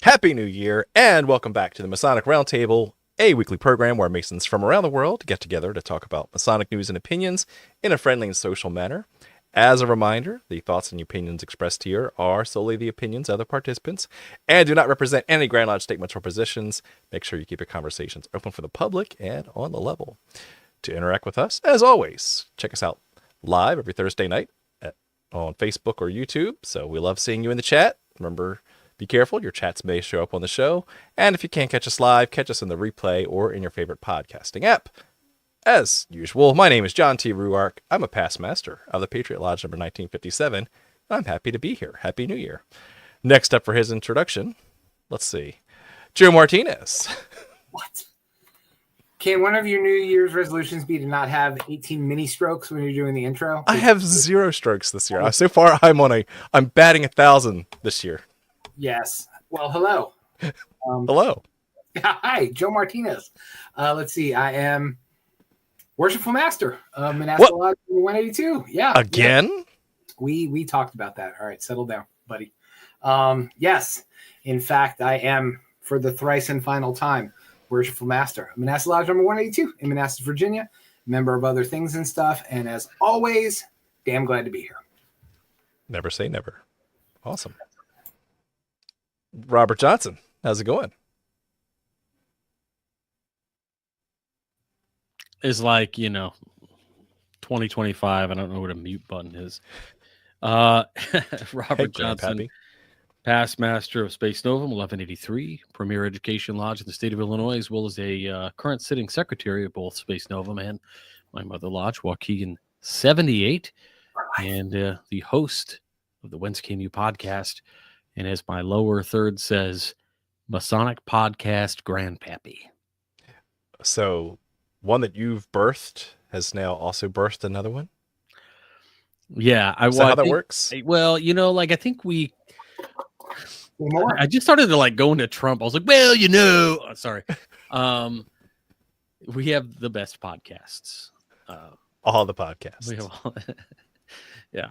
Happy New Year, and welcome back to the Masonic Roundtable, a weekly program where Masons from around the world get together to talk about Masonic news and opinions in a friendly and social manner. As a reminder, the thoughts and opinions expressed here are solely the opinions of the participants and do not represent any Grand Lodge statements or positions. Make sure you keep your conversations open for the public and on the level. To interact with us, as always, check us out live every Thursday night on Facebook or YouTube. So we love seeing you in the chat. Remember, be careful, your chats may show up on the show. And if you can't catch us live, catch us in the replay or in your favorite podcasting app. As usual, my name is John T. Ruark. I'm a past master of the Patriot Lodge number 1957. I'm happy to be here. Happy New Year. Next up for his introduction, let's see, Joe Martinez. What? Can one of your New Year's resolutions be to not have 18 mini strokes when you're doing the intro? I have 0 strokes this year. So far, I'm batting 1,000 this year. Yes. Well, hello. Hello. Hi, Joe Martinez. Let's see. I am Worshipful Master of Masonic Roundtable 182. Yeah. Again? Yeah. We talked about that. All right, settle down, buddy. Yes. In fact, I am, for the thrice and final time, Worshipful Master of Masonic Lodge number 182 in Manassas, Virginia, member of other things and stuff. And as always, damn glad to be here. Never say never. Awesome. Robert Johnson, how's it going? Is like, 2025. I don't know what a mute button is. Robert Johnson, past master of Space Novum 1183, premier education lodge in the state of Illinois, as well as a current sitting secretary of both Space Novum and my mother lodge, Waukegan 78, and the host of the Whence Came You podcast. And as my lower third says, Masonic Podcast Grandpappy. So one that you've birthed has now also birthed another one? Yeah. Is that how that works? Well, I think I just started to go into Trump. I was like, sorry. We have the best podcasts. All the podcasts. Yeah.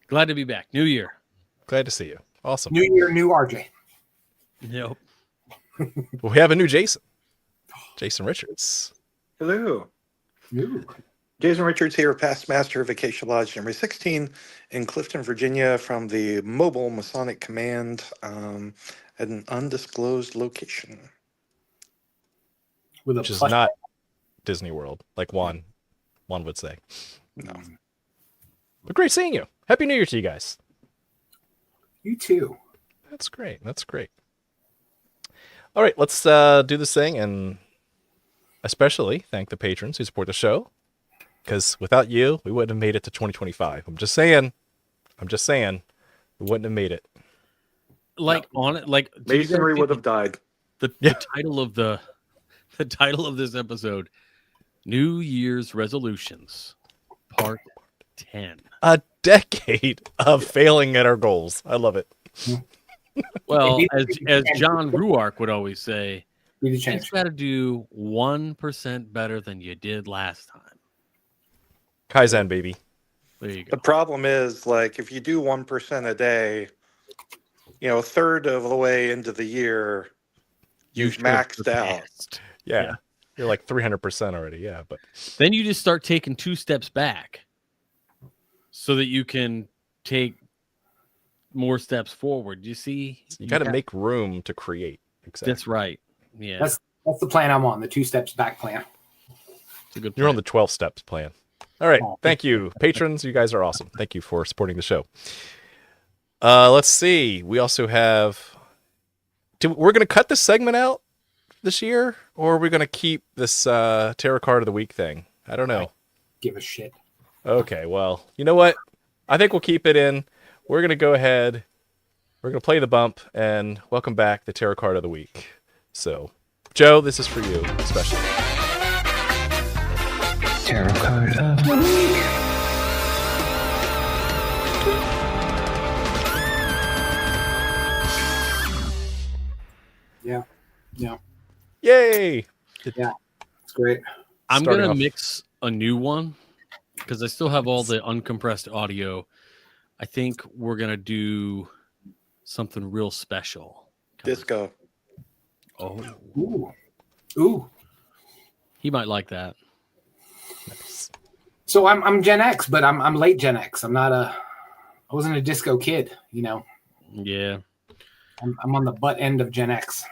Glad to be back. New year. Glad to see you. Awesome. New year, new RJ. Yep. We have a new Jason. Jason Richards. Hello. Ooh. Jason Richards here, past master of Acacia Lodge number 16 in Clifton, Virginia, from the Mobile Masonic Command at an undisclosed location. Which is not Disney World, like one would say. No. But great seeing you. Happy New Year to you guys. You too. That's great. All right, let's do this thing and especially thank the patrons who support the show, because without you, we wouldn't have made it to 2025. I'm just saying, we wouldn't have made it. Masonry would have died. The title of the title of this episode, New Year's Resolutions, Part 10. A decade of failing at our goals. I love it. Well, as John Ruark would always say, you just got to do 1% better than you did last time. Kaizen, baby. There you go. The problem is, if you do 1% a day, a third of the way into the year, you've maxed out. Yeah. You're like 300% already. Yeah. But then you just start taking 2 steps back so that you can take more steps forward. You see? You got to make room to create. Exactly. That's right. Yeah. That's the plan I'm on, the 2 steps back plan. It's a good plan. You're on the 12 steps plan. All right. Thank you, patrons. You guys are awesome. Thank you for supporting the show. Let's see. We also have... We're going to cut this segment out this year, or are we going to keep this tarot card of the week thing? I don't know. Give a shit. Okay, well, you know what? I think we'll keep it in. We're going to go ahead. We're going to play the bump and welcome back the tarot card of the week. So, Joe, this is for you, especially. Tarot card of the week. Yeah. Yay! Yeah. It's great. I'm going to mix a new one because I still have all the uncompressed audio. I think we're going to do something real special. Disco. Oh, Ooh. he might like that. Nice. So I'm Gen X, but I'm late Gen X. I wasn't a disco kid, you know. Yeah. I'm on the butt end of Gen X.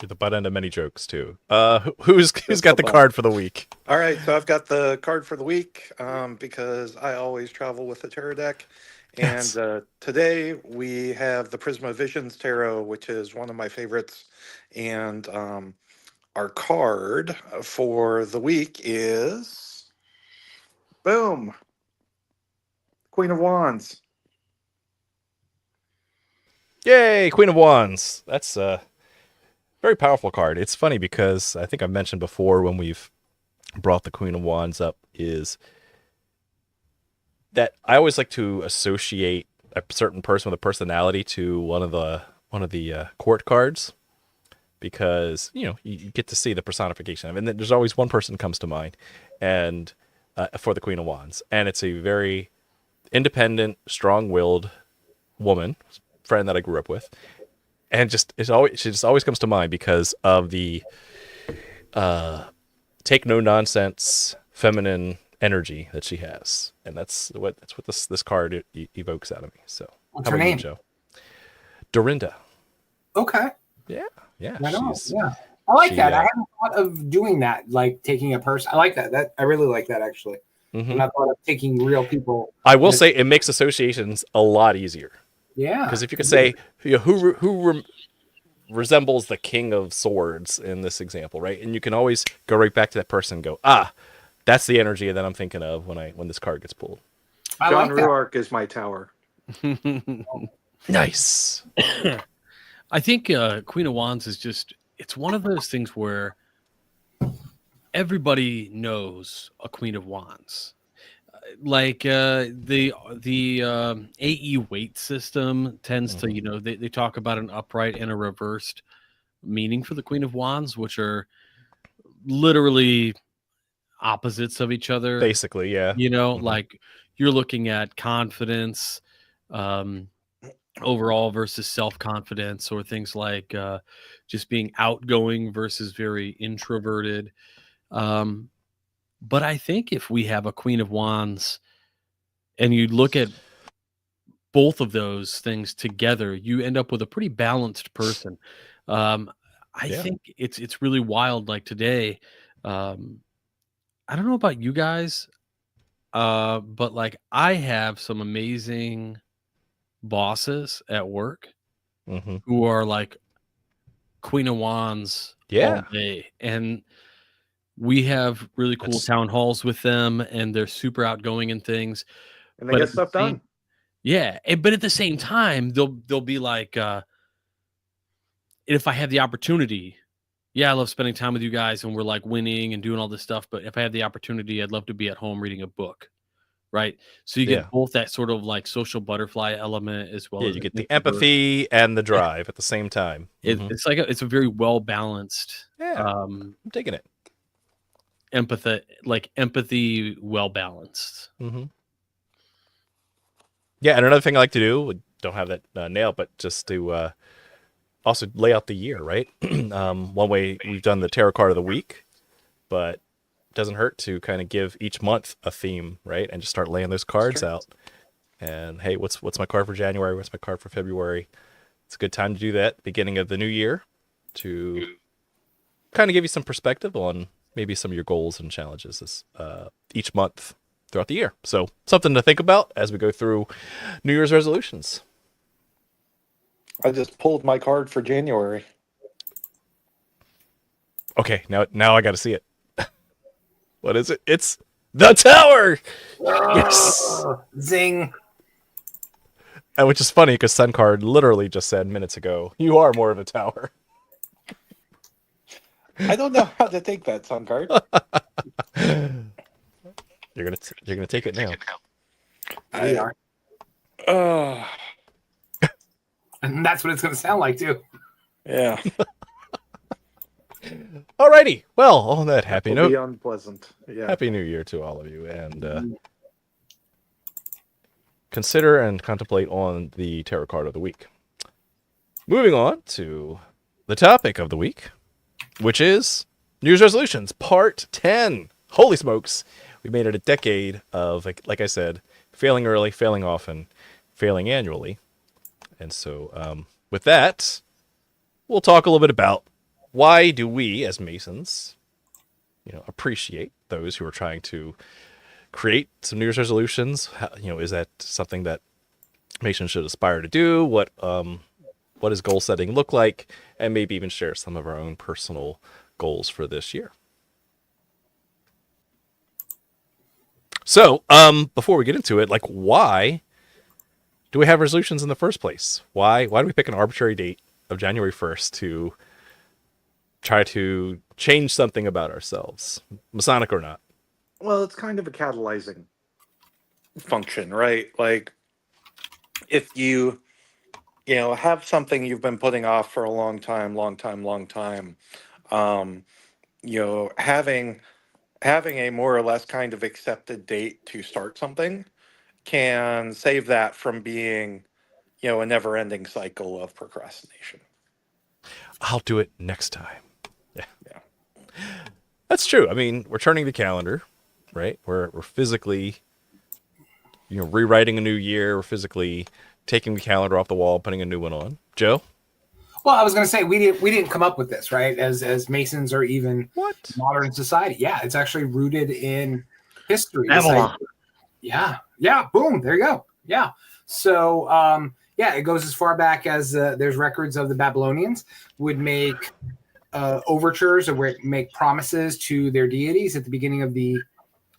You're the butt end of many jokes too. Who's Just got the the butt. card for the week? All right, so I've got the card for the week because I always travel with the tarot deck. And Yes. today we have the Prisma Visions Tarot, which is one of my favorites. And our card for the week is boom, Queen of Wands. Yay, Queen of Wands. That's a very powerful card. It's funny because I think I've mentioned before when we've brought the Queen of Wands up is that I always like to associate a certain person with a personality to one of the court cards because you get to see the personification of it. And then there's always one person comes to mind, and for the Queen of Wands, and it's a very independent, strong-willed woman friend that I grew up with, and she just always comes to mind because of the take no nonsense feminine energy that she has, and that's what this card evokes out of me. So, What's how her about you, name? Joe? Dorinda. Okay. Yeah, Right on. Yeah. I like that. I haven't thought of doing that, like taking a person. I like that. I really like that actually. Mhm. I've not thought of taking real people. I will say it makes associations a lot easier. Yeah. Because if you could say who resembles the King of Swords in this example, right? And you can always go right back to that person and go, that's the energy that I'm thinking of when this card gets pulled. I John like that. Ruark is my tower. Nice. I think Queen of Wands is it's one of those things where everybody knows a Queen of Wands. Like the AE weight system tends to, they talk about an upright and a reversed meaning for the Queen of Wands, which are literally opposites of each other. Basically, yeah. Like you're looking at confidence overall versus self-confidence, or things like just being outgoing versus very introverted. But I think if we have a Queen of Wands and you look at both of those things together, you end up with a pretty balanced person. I think it's really wild. Like today, I don't know about you guys, but like I have some amazing bosses at work who are like Queen of Wands all day, and we have really cool town halls with them, and they're super outgoing and things. And they get stuff done. Yeah, but at the same time, they'll be like, if I have the opportunity, I love spending time with you guys, and we're like winning and doing all this stuff. But if I have the opportunity, I'd love to be at home reading a book, right? So you get both that sort of like social butterfly element as well. Yeah, as you get the empathy and the drive at the same time. It's like it's a very well balanced. Yeah, I'm taking it. Empathy, well balanced. Yeah, and another thing I like to do, we don't have that nailed, but just to also lay out the year, right? One way we've done the tarot card of the week, but it doesn't hurt to kind of give each month a theme, right? And just start laying those cards out. And hey, what's my card for January? What's my card for February? It's a good time to do that, beginning of the new year, to kind of give you some perspective on maybe some of your goals and challenges this, each month throughout the year. So something to think about as we go through New Year's resolutions. I just pulled my card for January. Okay, now I got to see it. What is it? It's the Tower. Yes. Zing. And which is funny because Sun Card literally just said minutes ago, you are more of a tower. I don't know how to take that, Sun Card. You're gonna take it now. We are. And that's what it's going to sound like too. Yeah. Alrighty. Well, on that happy note, Be unpleasant. Yeah. Happy New Year to all of you, and consider and contemplate on the tarot card of the week. Moving on to the topic of the week, which is New Year's resolutions, part 10. Holy smokes. We made it a decade of, like I said, failing early, failing often, failing annually. And so with that, we'll talk a little bit about why do we as Masons, appreciate those who are trying to create some New Year's resolutions. Is that something that Masons should aspire to do? What does goal setting look like? And maybe even share some of our own personal goals for this year. So, before we get into it, like, why do we have resolutions in the first place? Why do we pick an arbitrary date of January 1st to try to change something about ourselves, Masonic or not? Well, it's kind of a catalyzing function, right? Like if you have something you've been putting off for a long time, having a more or less kind of accepted date to start something can save that from being, a never-ending cycle of procrastination. I'll do it next time. Yeah. Yeah. That's true. I mean, we're turning the calendar, right? We're physically, rewriting a new year. We're physically taking the calendar off the wall, putting a new one on. Joe? Well, I was going to say we didn't come up with this, right? As Masons or even What? modern society. Yeah, it's actually rooted in history. Babylon. Yeah. Boom. There you go. Yeah. So, it goes as far back as there's records of the Babylonians would make overtures or make promises to their deities at the beginning of the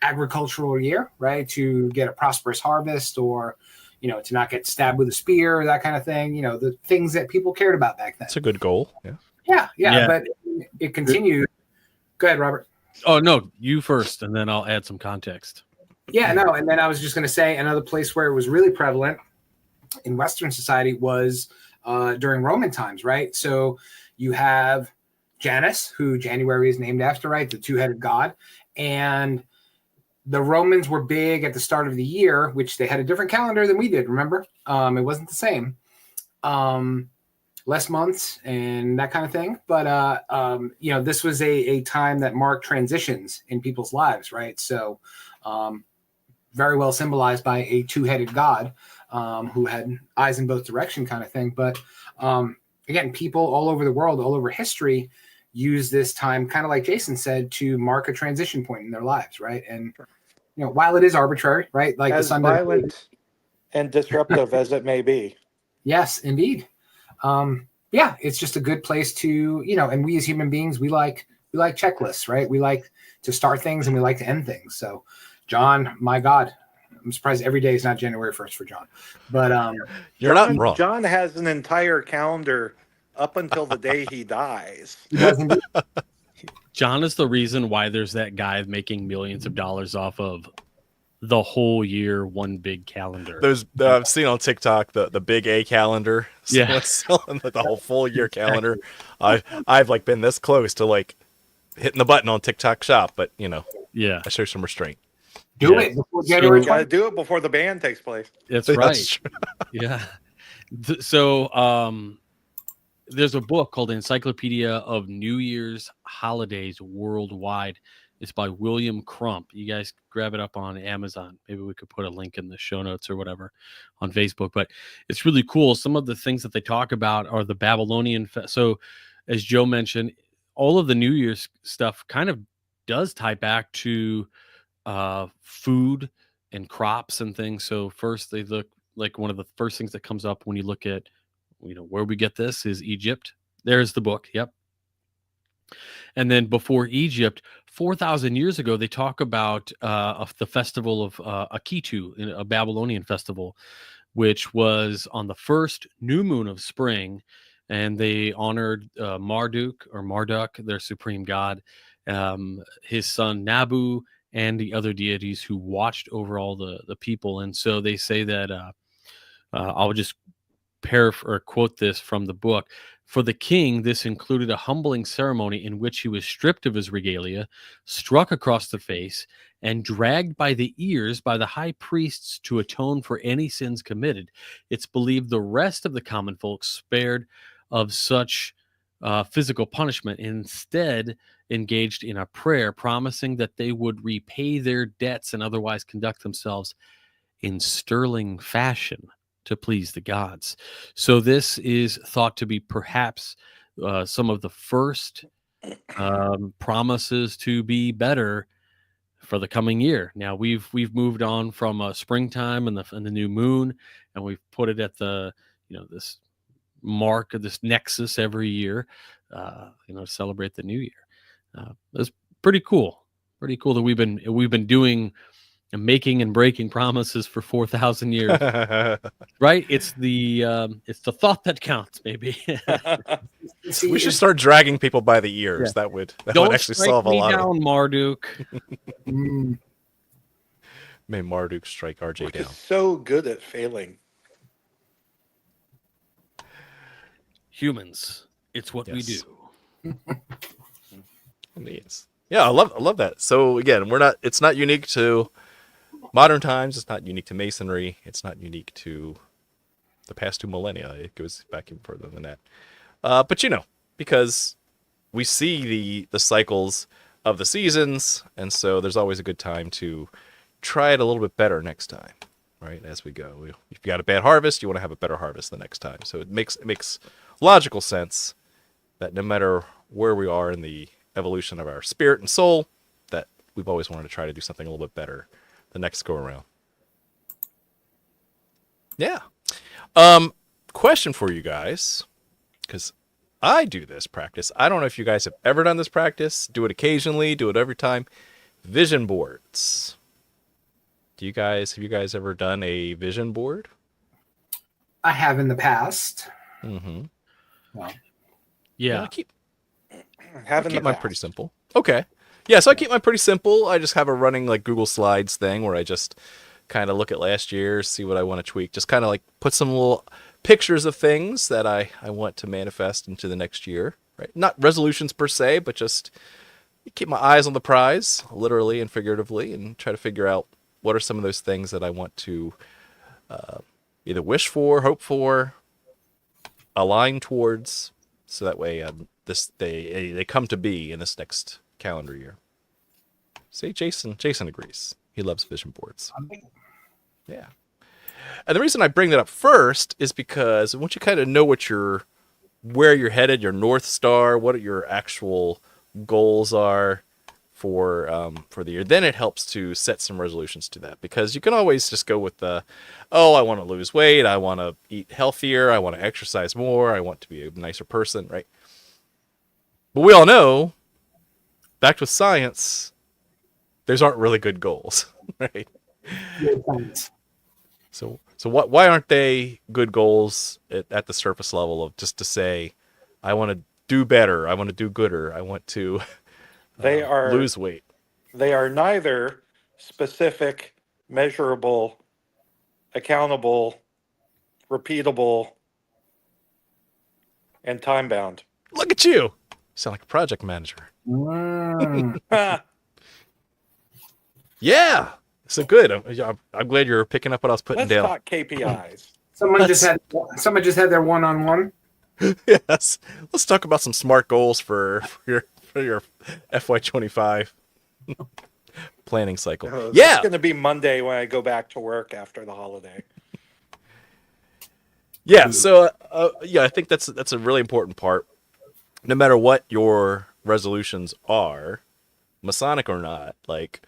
agricultural year, right? To get a prosperous harvest or, to not get stabbed with a spear, that kind of thing. The things that people cared about back then. That's a good goal. Yeah. Yeah. But it continued. Go ahead, Robert. Oh, no, you first, and then I'll add some context. Yeah, no. And then I was just going to say another place where it was really prevalent in Western society was during Roman times, right? So you have Janus, who January is named after, right? The two-headed god. And the Romans were big at the start of the year, which they had a different calendar than we did, remember? It wasn't the same. Less months and that kind of thing. But, this was a time that marked transitions in people's lives, right? So very well symbolized by a two-headed god who had eyes in both direction kind of thing. But again, people all over the world, all over history, use this time, kind of like Jason said, to mark a transition point in their lives, right? And while it is arbitrary, right, like As the Sunday, violent and disruptive as it may be. yes, indeed. It's just a good place to, and we as human beings, we like checklists, right? We like to start things and we like to end things. So, John, my God, I'm surprised every day is not January 1st for John. But You're not wrong. John has an entire calendar up until the day he dies. he doesn't. John is the reason why there's that guy making millions of dollars off of the whole year, one big calendar. There's I've seen on TikTok the big A calendar. Yeah. Someone's selling the whole full year calendar. I've like been this close to like hitting the button on TikTok Shop, but Yeah, I show some restraint. Do Yeah. it before January You got to 20th. do it before the ban takes place. that's That's right. true. Yeah. So there's a book called Encyclopedia of New Year's Holidays Worldwide. It's by William Crump. You guys grab it up on Amazon. Maybe we could put a link in the show notes or whatever on Facebook. But it's really cool. Some of the things that they talk about are the Babylonian. So as Joe mentioned, all of the New Year's stuff kind of does tie back to food and crops and things. So first they look like one of the first things that comes up when you look at where we get this is Egypt. There's the book. Yep. And then before Egypt, 4,000 years ago, they talk about the festival of Akitu, a Babylonian festival, which was on the first new moon of spring. And they honored Marduk, their supreme god, his son Nabu, and the other deities who watched over all the people. And so they say that I'll just quote this from the book. For the king, this included a humbling ceremony in which he was stripped of his regalia, struck across the face, and dragged by the ears by the high priests to atone for any sins committed. It's believed the rest of the common folk spared of such physical punishment, and instead engaged in a prayer promising that they would repay their debts and otherwise conduct themselves in sterling fashion to please the gods. So this is thought to be perhaps some of the first promises to be better for the coming year. Now we've moved on from springtime and the new moon, and we've put it at the this mark of this nexus every year, to celebrate the new year. It's pretty cool. Pretty cool that we've been doing and making and breaking promises for 4,000 years. Right? It's the thought that counts, maybe. We should start dragging people by the ears. Yeah. That would Don't actually strike solve a me lot down, Marduk. May Marduk strike RJ We're down. just so good at failing. Humans, it's what we Yes. do. Yes. Yeah, I love that. So again, it's not unique to modern times. It's not unique to Masonry. It's not unique to the past 2 millennia. It goes back even further than that. But because we see the cycles of the seasons, and so there's always a good time to try it a little bit better next time, right? As we go, if you got a bad harvest, you want to have a better harvest the next time. So it makes logical sense that no matter where we are in the evolution of our spirit and soul, that we've always wanted to try to do something a little bit better the next go around. Yeah. Question for you guys, because I do this practice. I don't know if you guys have ever done this practice. Do it occasionally. Do it every time. Vision boards. Have you guys ever done a vision board? I have in the past. Mm-hmm. Well, Yeah. I keep Having mine the pretty simple. Okay. Yeah, so I keep mine pretty simple. I just have a running like Google Slides thing where I just kind of look at last year, see what I want to tweak. Just kind of like put some little pictures of things that I want to manifest into the next year. Right? Not resolutions per se, but just keep my eyes on the prize, literally and figuratively, and try to figure out what are some of those things that I want to either wish for, hope for, align towards, so that way they come to be in this next calendar year. See, Jason agrees. He loves vision boards. Yeah. And the reason I bring that up first is because once you kind of know where you're headed, your North Star, what your actual goals are for the year, then it helps to set some resolutions to that. Because you can always just go with I want to lose weight, I want to eat healthier, I want to exercise more, I want to be a nicer person, right? But we all know, backed with science, those aren't really good goals, right? So why aren't they good goals at the surface level of just to say, I want to do better, I want to do gooder, I want to lose weight? They are neither specific, measurable, accountable, repeatable, and time bound. Look at you! You sound like a project manager. Yeah. So good. I'm glad you're picking up what I was putting Let's down. talk KPIs. someone just had their one-on-one. Yes. Let's talk about some smart goals for your FY25 planning cycle. It's going to be Monday when I go back to work after the holiday. Yeah. So I think that's a really important part. No matter what your resolutions are, Masonic or not, like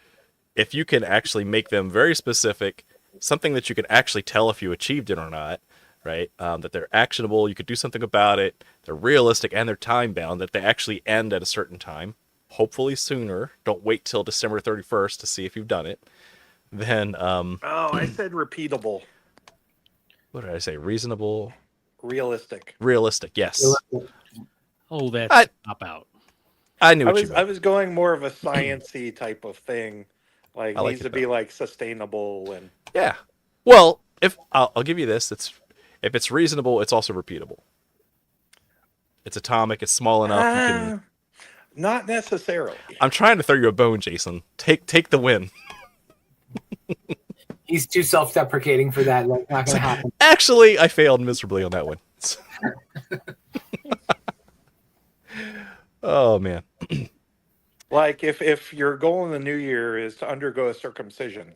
if you can actually make them very specific, something that you can actually tell if you achieved it or not, right? That they're actionable, you could do something about it, they're realistic, and they're time bound, that they actually end at a certain time, hopefully sooner. Don't wait till December 31st to see if you've done it. Then I said repeatable. What did I say? Reasonable? Realistic. Realistic, yes. Oh, that's a cop out. I knew what you meant. I was going more of a science-y type of thing. Like, I needs to be like sustainable and Yeah. Well, if I'll give you this, if it's reasonable, it's also repeatable. It's atomic, it's small enough you can. Not necessarily. I'm trying to throw you a bone, Jason. Take the win. He's too self-deprecating for that. Like, not going to happen. Actually, I failed miserably on that one. Oh man. Like if your goal in the new year is to undergo a circumcision,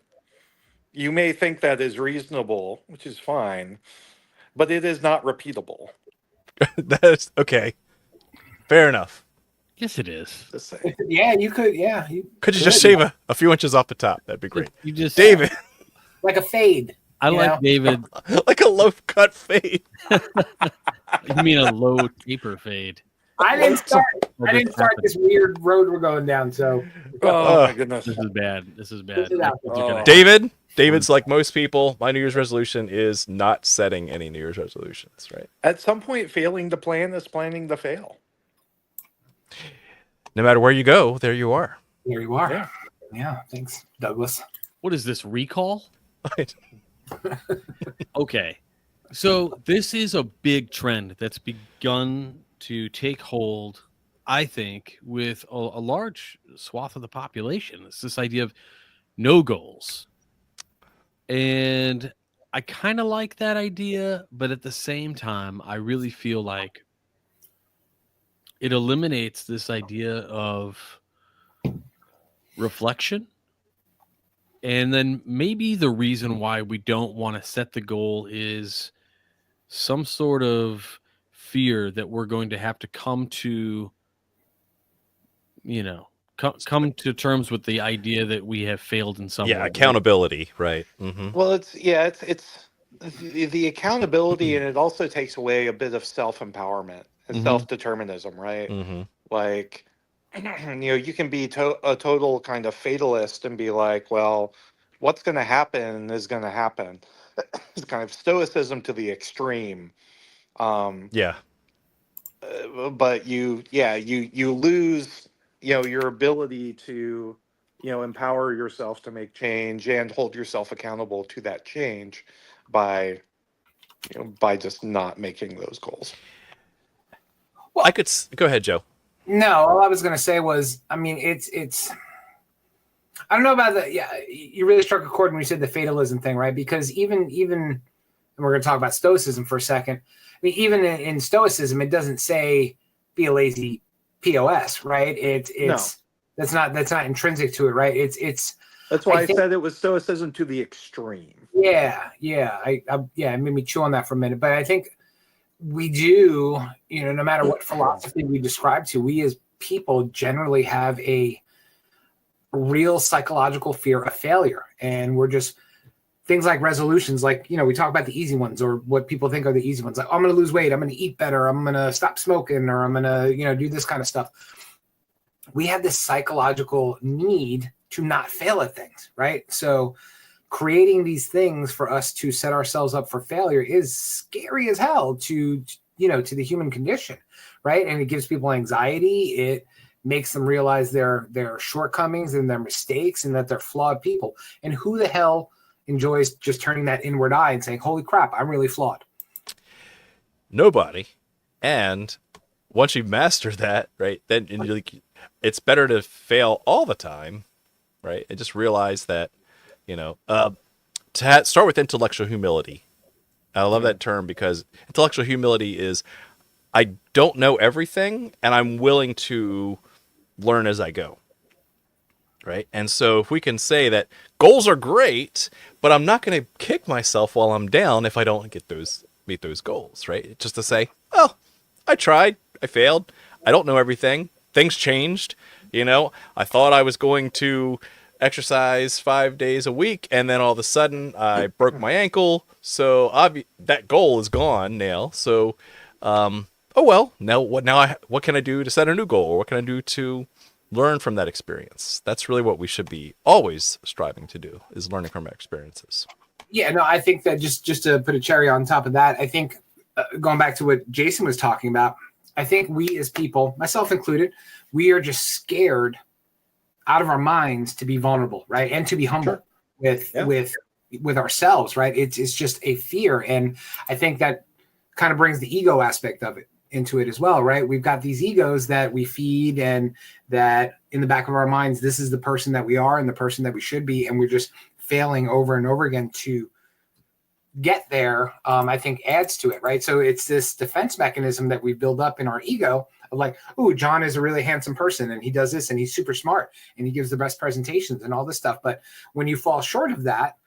you may think that is reasonable, which is fine, but it is not repeatable. That's okay. Fair enough. Yes, it is. To say. Yeah, you could. Yeah, you Could you just shave a few inches off the top? That'd be great. You just David, like a fade. I you like know? David. like a low cut fade. You mean a low taper fade? I didn't start. Well, I didn't start this weird road we're going down. So Oh my goodness. This is bad. This is bad. This is out Things are gonna David's like most people. My New Year's resolution is not setting any New Year's resolutions, right? At some point, failing to plan is planning to fail. No matter where you go, there you are. here you are. Yeah. Yeah, thanks, Douglas. What is this, recall? Okay. So this is a big trend that's begun to take hold, I think, with a large swath of the population. It's this idea of no goals. And I kind of like that idea, but at the same time, I really feel like it eliminates this idea of reflection. And then maybe the reason why we don't want to set the goal is some sort of fear that we're going to have to come to, come to terms with the idea that we have failed in some way. Yeah, accountability, right? Mm-hmm. Well, it's the accountability, and it also takes away a bit of self-empowerment and Mhm. self-determinism, right? Mm-hmm. Like, you can be a total kind of fatalist and be like, well, what's going to happen is going to happen. It's kind of stoicism to the extreme. Yeah. But you lose, your ability to, empower yourself to make change and hold yourself accountable to that change by just not making those goals. Well, I could go ahead, Joe. No, all I was going to say was, I mean, it's. I don't know about the. Yeah, you really struck a chord when you said the fatalism thing, right? Because even, and we're going to talk about stoicism for a second. I mean, even in stoicism, it doesn't say be a lazy POS, right? That's not intrinsic to it, right? It's. That's why I said it was stoicism to the extreme. Yeah. It made me chew on that for a minute, but I think we do, no matter what philosophy we describe to, we as people generally have a real psychological fear of failure. And we're just things like resolutions, like, we talk about the easy ones or what people think are the easy ones. Like, I'm going to lose weight. I'm going to eat better. I'm going to stop smoking, or I'm going to, do this kind of stuff. We have this psychological need to not fail at things, right? So creating these things for us to set ourselves up for failure is scary as hell to the human condition, right? And it gives people anxiety. It makes them realize their shortcomings and their mistakes and that they're flawed people. And who the hell enjoys just turning that inward eye and saying, holy crap, I'm really flawed? Nobody. And once you master that, right, then it's better to fail all the time, right? And just realize that, start with intellectual humility. I love that term because intellectual humility is I don't know everything and I'm willing to learn as I go. Right. And so if we can say that goals are great, but I'm not going to kick myself while I'm down if I don't meet those goals. Right. Just to say, well, I tried, I failed. I don't know everything. Things changed. I thought I was going to exercise 5 days a week, and then all of a sudden I broke my ankle. So that goal is gone now. So, now what can I do to set a new goal, or what can I do to learn from that experience? That's really what we should be always striving to do, is learning from our experiences. Yeah, no, I think that just to put a cherry on top of that, I think going back to what Jason was talking about, I think we as people, myself included, we are just scared out of our minds to be vulnerable, right? And to be humble with ourselves, right? It's just a fear. And I think that kind of brings the ego aspect of it into it as well, right? We've got these egos that we feed, and that in the back of our minds, this is the person that we are and the person that we should be. And we're just failing over and over again to get there, I think adds to it, right? So it's this defense mechanism that we build up in our ego of like, oh, John is a really handsome person and he does this and he's super smart and he gives the best presentations and all this stuff. But when you fall short of that,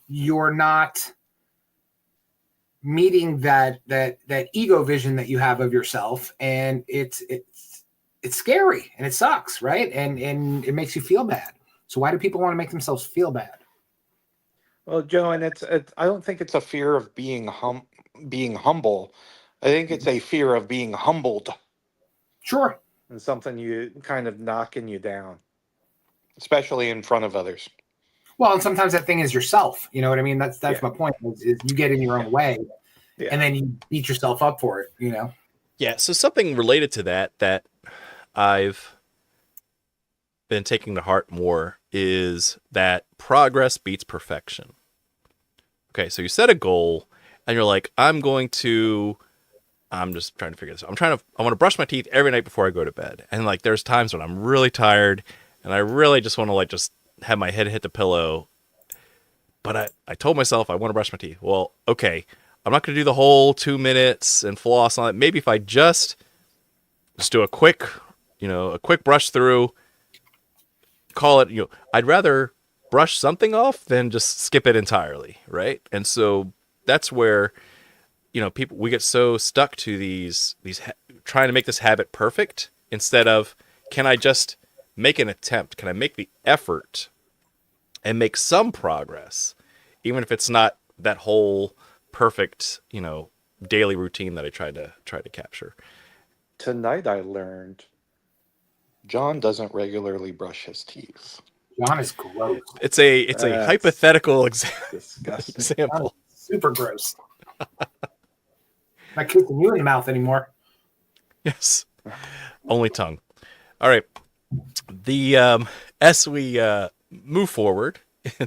you're not meeting that ego vision that you have of yourself, and it's scary and it sucks, right? And it makes you feel bad. So why do people want to make themselves feel bad? Well, Joe, and it's I don't think it's a fear of being humble. I think it's a fear of being humbled, Sure. and something you kind of knocking you down, especially in front of others. Well, and sometimes that thing is yourself. You know what I mean? That's Yeah. my point. Is you get in your own way, Yeah. and then you beat yourself up for it. You know? Yeah, so something related to that I've been taking to heart more is that progress beats perfection. Okay, so you set a goal and you're like, I'm just trying to figure this out. I want to brush my teeth every night before I go to bed. And like there's times when I'm really tired and I really just want to like just have my head hit the pillow. But I told myself I want to brush my teeth. Well, okay, I'm not going to do the whole 2 minutes and floss on it. Maybe if I just do a quick brush through, call it, I'd rather brush something off than just skip it entirely, right? And so that's where, we get so stuck to these trying to make this habit perfect instead of, can I just make an attempt? Can I make the effort and make some progress, even if it's not that whole perfect, daily routine that I try to capture. Tonight I learned John doesn't regularly brush his teeth. John is gross. It's a hypothetical Disgusting. example. Super gross. Not kissing you in the mouth anymore. Yes, only tongue. All right. The as we move forward,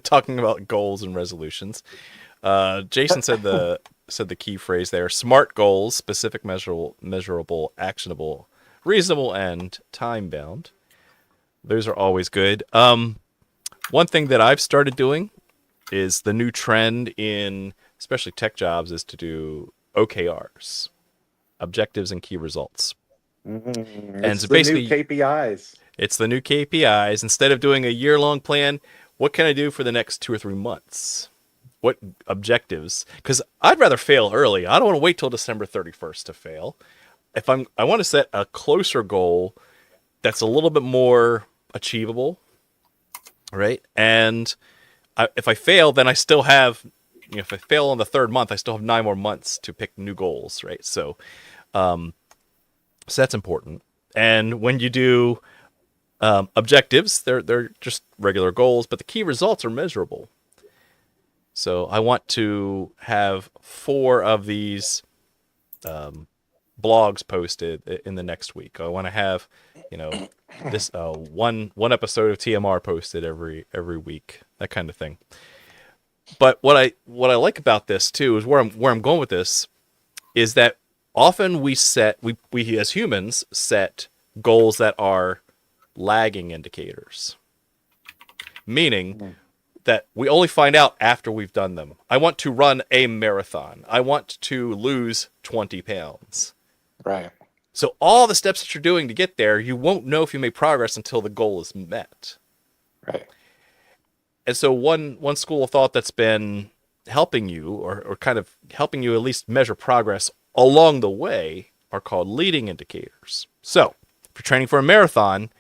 talking about goals and resolutions, Jason said the key phrase there: SMART goals, specific, measurable, actionable, reasonable, and time bound. Those are always good. One thing that I've started doing is the new trend in especially tech jobs is to do OKRs, objectives and key results. And And it's so the basically, new KPIs. it's the new KPIs. Instead of doing a year-long plan, what can I do for the next 2 or 3 months? What objectives? Because I'd rather fail early. I don't want to wait till December 31st to fail. I want to set a closer goal that's a little bit more achievable, right? And if I fail, then I still have, if I fail on the 3rd month, I still have 9 more months to pick new goals, right? So that's important. And when you do objectives, they're just regular goals, but the key results are measurable. So I want to have 4 of these blogs posted in the next week. I want to have, this one episode of TMR posted every week, that kind of thing. But what I like about this too is where I'm going with this is that often we as humans set goals that are lagging indicators, meaning that we only find out after we've done them. I want to run a marathon. I want to lose 20 pounds. Right. So all the steps that you're doing to get there, you won't know if you made progress until the goal is met. Right. And so one school of thought that's been helping you or kind of helping you at least measure progress along the way are called leading indicators. So if you're training for a marathon,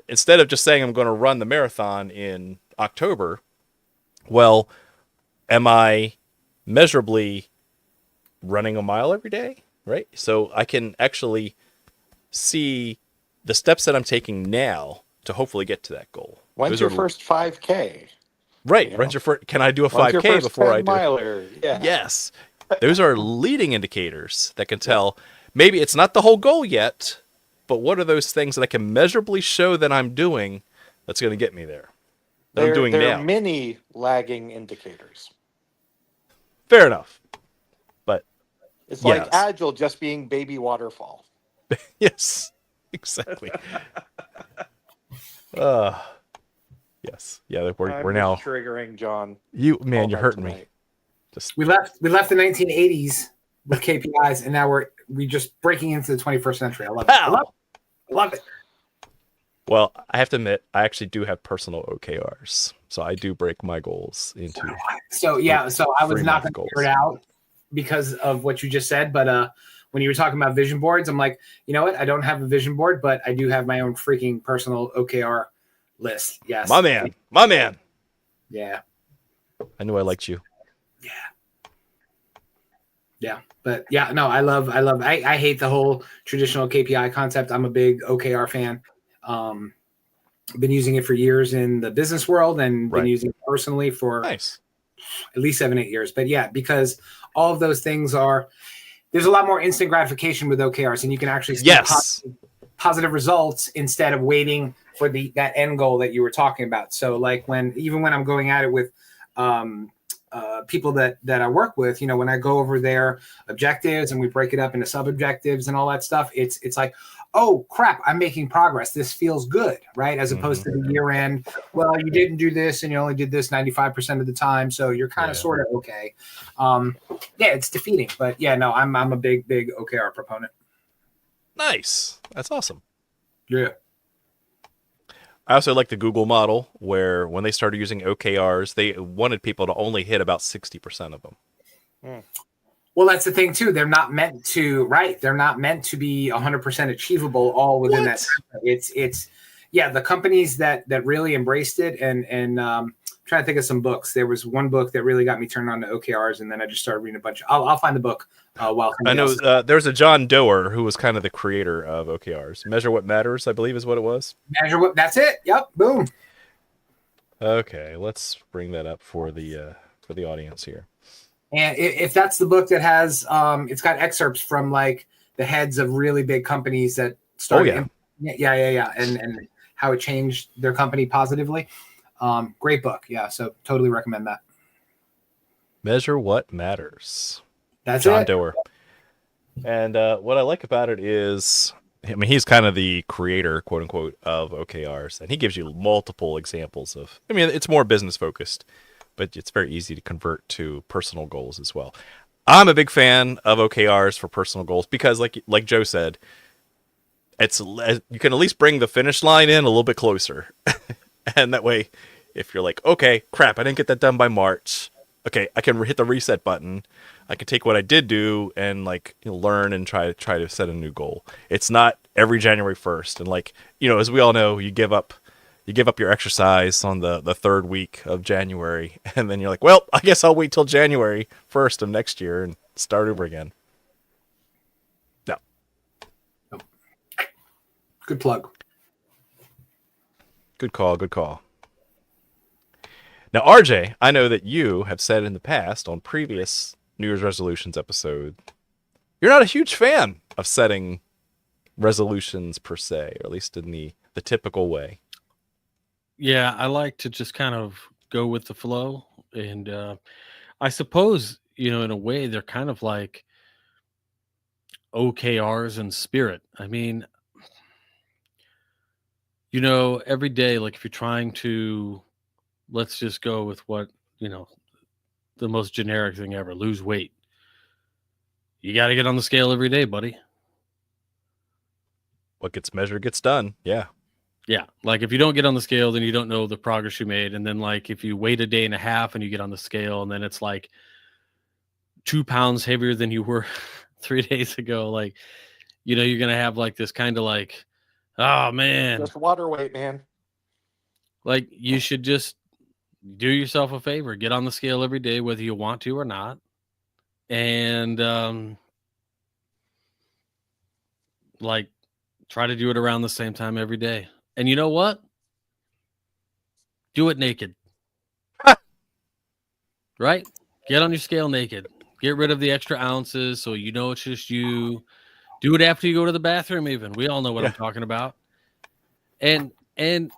instead of just saying I'm going to run the marathon in October, well, am I measurably running a mile every day? Right? So I can actually see the steps that I'm taking now to hopefully get to that goal. When's your first 5K? Right. When's your first? Can I do a When's your 5K first before 10 I do? miler? Yeah. Yes. Those are leading indicators that can tell maybe it's not the whole goal yet, but what are those things that I can measurably show that I'm doing that's going to get me there? That I'm doing They're now. many lagging indicators. Fair enough. But It's yes. like Agile just being baby waterfall. Yes, exactly. Yes. Yeah, we're I'm now just triggering John. you're All hurting me. tonight. Just We left the 1980s with KPIs, and now we just breaking into the 21st century. I love it. I love it. well, I have to admit, I actually do have personal OKRs, so I do break my goals into. So I was not going to goals. figure it out because of what you just said, but when you were talking about vision boards, I'm like, you know what? I don't have a vision board, but I do have my own freaking personal OKR list. Yes, My man. Yeah, I knew I liked you. yeah, but yeah, no, I hate the whole traditional KPI concept. I'm a big OKR fan. Been using it for years in the business world and been using it personally for Nice. at least 7-8 years. But yeah, because all of those things there's a lot more instant gratification with OKRs, and you can actually see positive results instead of waiting for that end goal that you were talking about. So like when I'm going at it with people that I work with, when I go over their objectives and we break it up into sub objectives and all that stuff, it's like, oh crap, I'm making progress. This feels good, right? As opposed to the year end. Well, you didn't do this and you only did this 95% of the time, so you're kind of sort of okay. It's defeating, but yeah, no, I'm a big OKR proponent. Nice. That's awesome. Yeah. I also like the Google model where when they started using OKRs, they wanted people to only hit about 60% of them. Well, that's the thing too. They're not meant to, right? They're not meant to be 100% achievable all within that. It's the companies that really embraced it and I'm trying to think of some books. There was one book that really got me turned on to OKRs, and then I just started reading a bunch. I'll find the book while I know there's a John Doerr who was kind of the creator of OKRs. Measure What Matters, I believe, is what it was. That's it. Yep. Boom. Okay, let's bring that up for the audience here. And if that's the book that has, it's got excerpts from like the heads of really big companies that started. And how it changed their company positively. Great book. Yeah. So totally recommend that. Measure What Matters. That's John it. Doerr. And what I like about it is, I mean, he's kind of the creator, quote unquote, of OKRs, and he gives you multiple examples of, I mean, it's more business focused, but it's very easy to convert to personal goals as well. I'm a big fan of OKRs for personal goals because, like Joe said, you can at least bring the finish line in a little bit closer. And that way, if you're like, okay, crap, I didn't get that done by March. Okay, I can hit the reset button. I can take what I did do and learn and try to set a new goal. It's not every January 1st. And as we all know, you give up your exercise on the third week of January, and then you're like, well, I guess I'll wait till January 1st of next year and start over again. No. Good plug. Good call. Now, RJ, I know that you have said in the past on previous New Year's resolutions episode, you're not a huge fan of setting resolutions per se, or at least in the typical way. Yeah, I like to just kind of go with the flow. And I suppose, in a way, they're kind of like OKRs in spirit. I mean, every day, like if you're trying to, let's just go with what, the most generic thing ever, lose weight. You got to get on the scale every day, buddy. What gets measured gets done. Yeah. Yeah. Like if you don't get on the scale, then you don't know the progress you made. And then like if you wait a day and a half and you get on the scale and then it's like 2 pounds heavier than you were 3 days ago, like, you're going to have like this kind of like, oh man, Just water weight, man. like you should just do yourself a favor, get on the scale every day, whether you want to or not. And try to do it around the same time every day. And you know what? Do it naked. Right? Get on your scale naked. Get rid of the extra ounces so it's just you. Do it after you go to the bathroom even. We all know what I'm talking about. And that's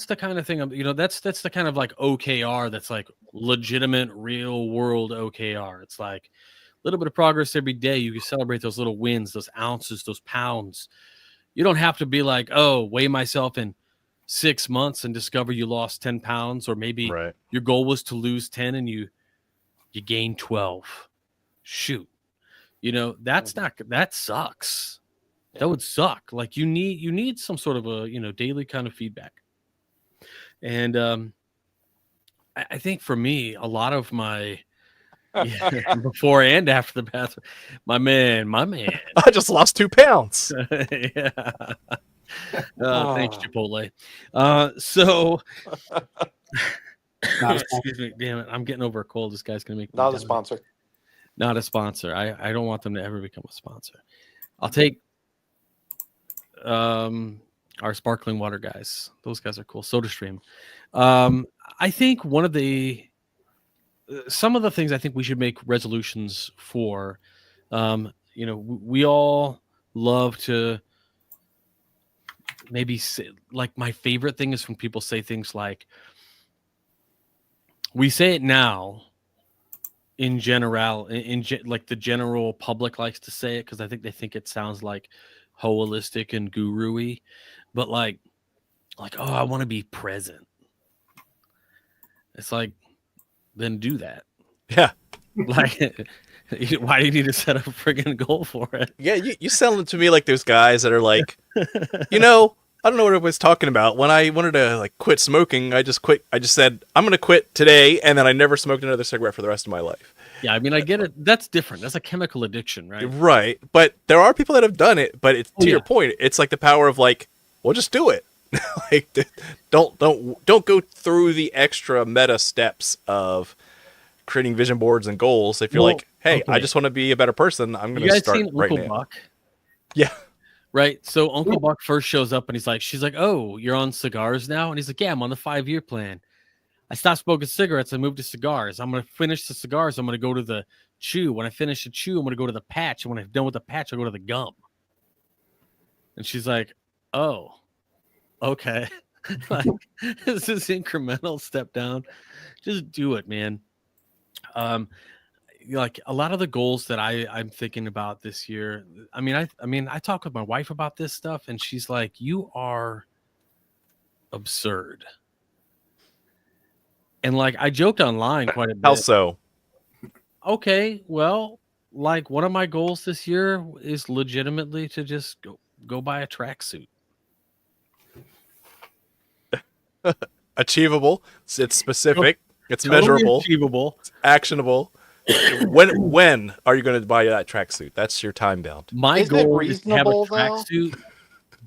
the kind of thing that's the kind of like OKR that's like legitimate real world OKR. It's like a little bit of progress every day. You can celebrate those little wins, those ounces, those pounds. You don't have to be like, oh, weigh myself in 6 months and discover you lost 10 pounds, or maybe your goal was to lose 10 and you you gain 12. Shoot. That sucks. That would suck. Like you need some sort of a, daily kind of feedback. And I think for me, a lot of my before and after the bathroom, my man. I just lost 2 pounds. Yeah. Thanks, Chipotle. So excuse me, damn it, I'm getting over a cold. This guy's gonna make me Not a die. sponsor. Not a sponsor. I don't want them to ever become a sponsor. I'll take our sparkling water guys. Those guys are cool. SodaStream. I think some of the things I think we should make resolutions for. We all love to maybe say, like, my favorite thing is when people say things like, we say it now in general, like the general public likes to say it because I think they think it sounds like holistic and guru-y, but like, oh, I want to be present. It's like, then do that. Yeah. Like, why do you need to set a friggin' goal for it? Yeah, you sound to me like those guys that are like, I don't know what everybody's talking about. When I wanted to like quit smoking, I just quit. I just said, I'm going to quit today. And then I never smoked another cigarette for the rest of my life. Yeah, I mean, I get it. That's different. That's a chemical addiction, right? Right. But there are people that have done it. But it's to your point. It's like the power of like, well, just do it. Like, don't go through the extra meta steps of creating vision boards and goals. If you're like, hey, I just want to be a better person, I'm going to start right now. Buck? Yeah. Right. So Uncle Buck first shows up and she's like, oh, you're on cigars now? And he's like, yeah, I'm on the 5-year plan. I stopped smoking cigarettes. I moved to cigars. I'm going to finish the cigars. I'm going to go to the chew. When I finish the chew, I'm going to go to the patch. And when I'm done with the patch, I'll go to the gum. And she's like, oh, okay. Like, this is incremental step down. Just do it, man. Like a lot of the goals that I'm thinking about this year. I mean, I talk with my wife about this stuff, and she's like, "You are absurd." And like, I joked online quite a bit. How so? Okay, well, like one of my goals this year is legitimately to just go buy a tracksuit. Achievable. It's specific. It's Totally measurable. achievable. It's actionable. When are you going to buy that tracksuit? That's your time bound. My Isn't goal it is to have a reasonable, though? tracksuit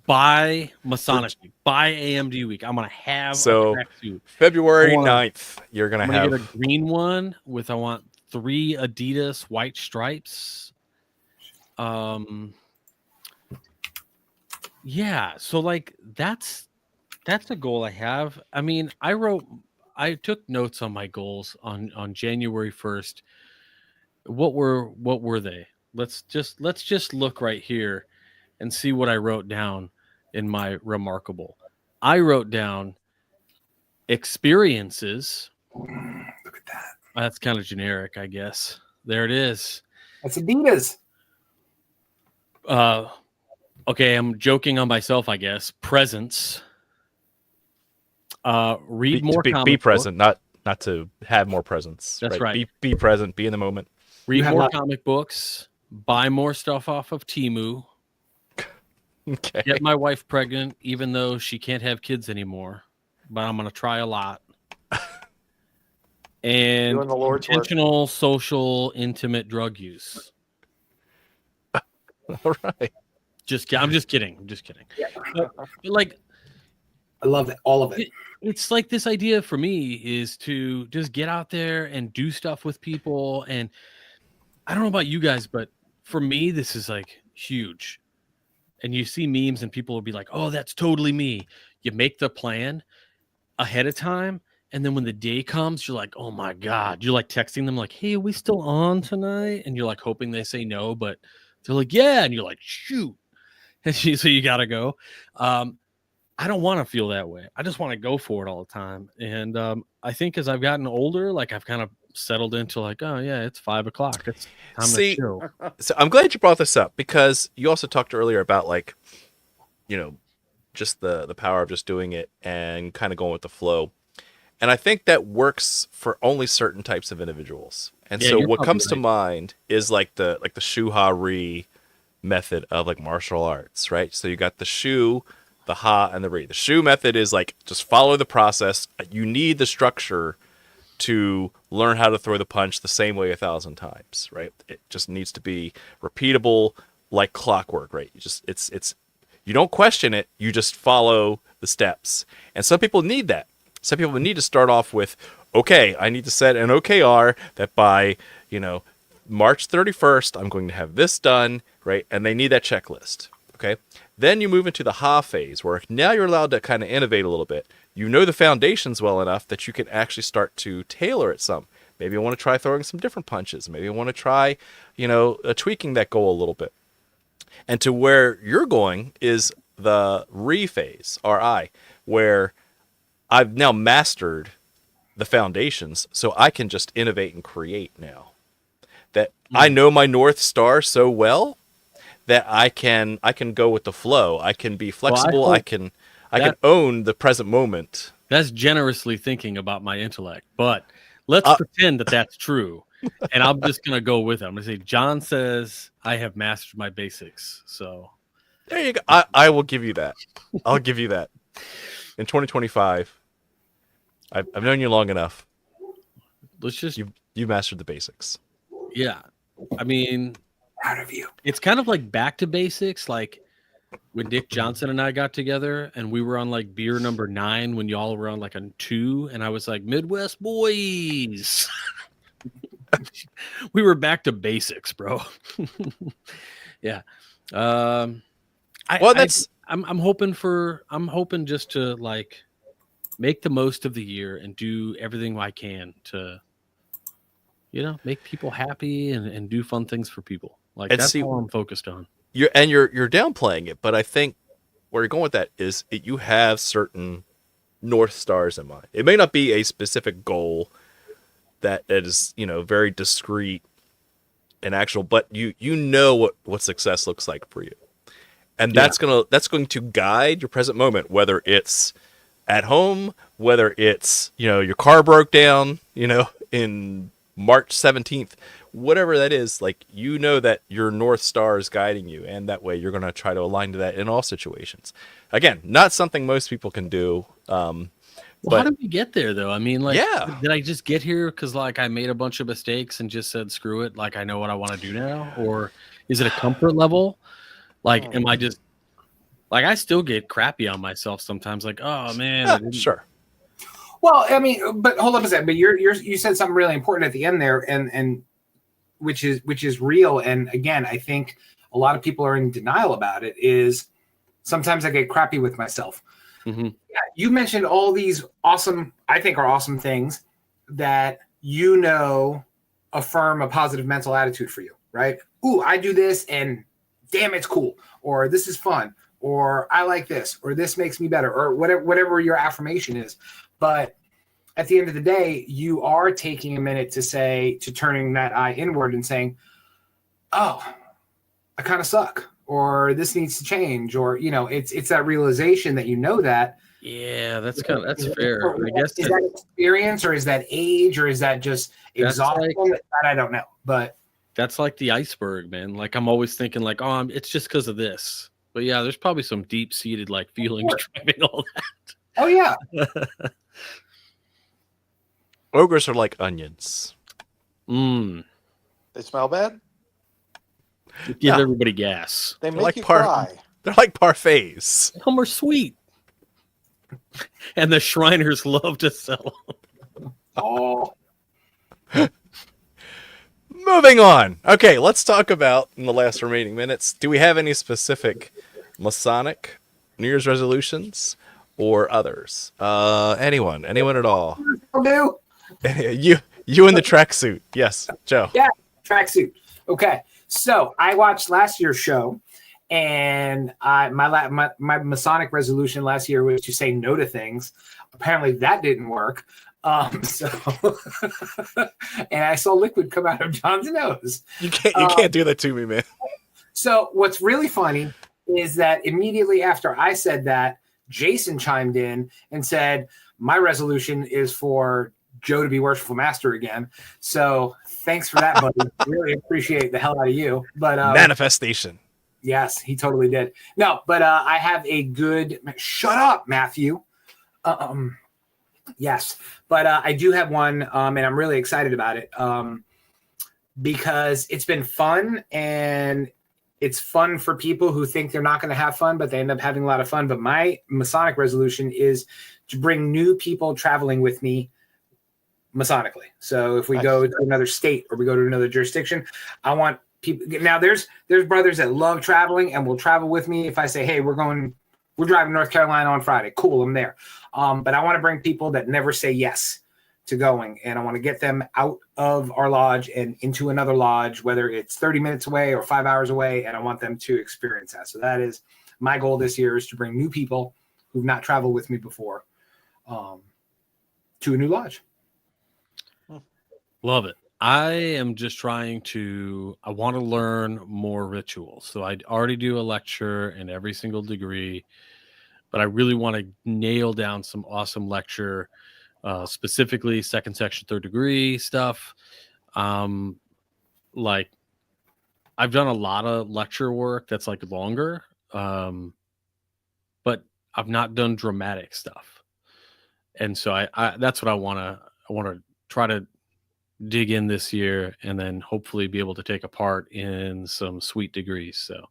by Masonic Week, by AMD Week. I'm gonna have a tracksuit. February 9th, you're going to have. Get a green one with, I want 3 Adidas white stripes. Yeah, so like that's a goal I have. I mean, I took notes on my goals on January 1st. What were they? Let's just look right here and see what I wrote down in my remarkable. I wrote down experiences. Look at that. That's kind of generic, I guess. There it is. That's Adidas. Okay, I'm joking on myself, I guess. Presence. Read more comic be books. present, not to have more presence. That's right. Be present, be in the moment. Read more comic books, buy more stuff off of Temu. Okay. Get my wife pregnant, even though she can't have kids anymore. But I'm going to try a lot. And Doing the Lord's intentional, social, intimate drug use. All right. I'm just kidding. Yeah. But like, I love that. All of it. It's like this idea for me is to just get out there and do stuff with people. And I don't know about you guys, but for me, this is like huge. And you see memes and people will be like, oh, that's totally me. You make the plan ahead of time. And then when the day comes, you're like, oh my God. You're like texting them like, hey, are we still on tonight? And you're like hoping they say no, but they're like, yeah. And you're like, shoot. And so you got to go. I don't want to feel that way. I just want to go for it all the time. And I think as I've gotten older, like I've kind of settled into like, oh yeah, it's 5 o'clock. It's time to chill. So I'm glad you brought this up because you also talked earlier about like, just the power of just doing it and kind of going with the flow. And I think that works for only certain types of individuals. And Yeah, so you're what probably comes to right. mind is like the shu-ha-ri method of like martial arts, right? So you got the shu, the ha, and the ri. The shu method is like just follow the process. You need the structure to learn how to throw the punch the same way 1,000 times, right? It just needs to be repeatable like clockwork, right? It's you don't question it, you just follow the steps. And some people need that. Some people need to start off with, okay, I need to set an OKR that by, March 31st, I'm going to have this done, right? And they need that checklist, okay? Then you move into the ha phase where now you're allowed to kind of innovate a little bit. You know the foundations well enough that you can actually start to tailor it some. Maybe I want to try throwing some different punches. Maybe I want to try, tweaking that goal a little bit. And to where you're going is the re phase, RI, where I've now mastered the foundations, so I can just innovate and create now. That I know my North Star so well that I can go with the flow. I can be flexible. Well, I can own the present moment. That's generously thinking about my intellect, but let's pretend that that's true. And I'm just going to go with it. I'm going to say, John says, I have mastered my basics. So There you go. I will give you that. I'll give you that. In 2025, I've known you long enough. let's just, You mastered the basics. yeah. I mean, Proud of you. it's kind of like back to basics. Like when Dick Johnson and I got together and we were on like beer number 9 when y'all were on like a 2. And I was like, Midwest boys. We were back to basics, bro. Yeah. I'm hoping just to like make the most of the year and do everything I can to, make people happy and do fun things for people. Like And that's see- all I'm focused on. You're downplaying it, but I think where you're going with that is you have certain North Stars in mind. It may not be a specific goal that is, very discreet and actual, but you know what success looks like for you. And that's going to guide your present moment, whether it's at home, whether it's, your car broke down, in March 17th, whatever that is, like, that your North Star is guiding you. And that way you're going to try to align to that in all situations. Again, not something most people can do. Well, but how did we get there though? I mean, like, Yeah. did I just get here because like I made a bunch of mistakes and just said, screw it. Like I know what I want to do now. Or is it a comfort level? Like, am I just like, I still get crappy on myself sometimes. Like, oh man. I didn't- sure. Well, I mean, but hold up a second. But you said something really important at the end there, and which is real. And again, I think a lot of people are in denial about it. Is sometimes I get crappy with myself. Mm-hmm. Yeah, you mentioned all these awesome things that affirm a positive mental attitude for you, right? Ooh, I do this, and damn, it's cool, or this is fun, or I like this, or this makes me better, or whatever your affirmation is. But at the end of the day, you are taking a minute to turning that eye inward and saying, oh, I kind of suck, or this needs to change, or, it's that realization that that. Yeah, that's fair. I guess Is that experience, or is that age, or is that just exhaustion? That I don't know, but that's like the iceberg, man. Like I'm always thinking like, oh, it's just because of this. But yeah, there's probably some deep seated like feelings driving all that. oh yeah. Ogres are like onions. They smell bad. Give No. everybody gas. They make like you par- cry. They're like parfaits. Some are sweet. And the Shriners love to sell them. Oh, Moving on. Okay, let's talk about, in the last remaining minutes, do we have any specific Masonic New Year's resolutions or others? Anyone at all? I'll do. You in the tracksuit. Yes, Joe. Yeah, tracksuit. Okay, so I watched last year's show, and my Masonic resolution last year was to say no to things. Apparently, that didn't work. So, and I saw liquid come out of John's nose. You can't do that to me, man. So what's really funny is that immediately after I said that, Jason chimed in and said, My resolution is for Joe to be worshipful master again. So thanks for that, buddy. Really appreciate the hell out of you. But Manifestation. yes, he totally did. No, but I have a good. Shut up, Matthew. Yes, but I do have one, and I'm really excited about it because it's been fun, and it's fun for people who think they're not going to have fun, but they end up having a lot of fun. But my Masonic resolution is to bring new people traveling with me Masonically. So if we go to another state or we go to another jurisdiction, I want people. Now there's brothers that love traveling and will travel with me. If I say, hey, we're driving to North Carolina on Friday, cool, I'm there. But I want to bring people that never say yes to going, and I want to get them out of our lodge and into another lodge, whether it's 30 minutes away or 5 hours away, and I want them to experience that. So that is my goal this year, is to bring new people who've not traveled with me before to a new lodge. Love it. I am just I want to learn more rituals. So I already do a lecture in every single degree, but I really want to nail down some awesome lecture, specifically second section, third degree stuff. Like I've done a lot of lecture work that's like longer, but I've not done dramatic stuff. And so I that's what I want to try to dig in this year, and then hopefully be able to take a part in some sweet degrees. So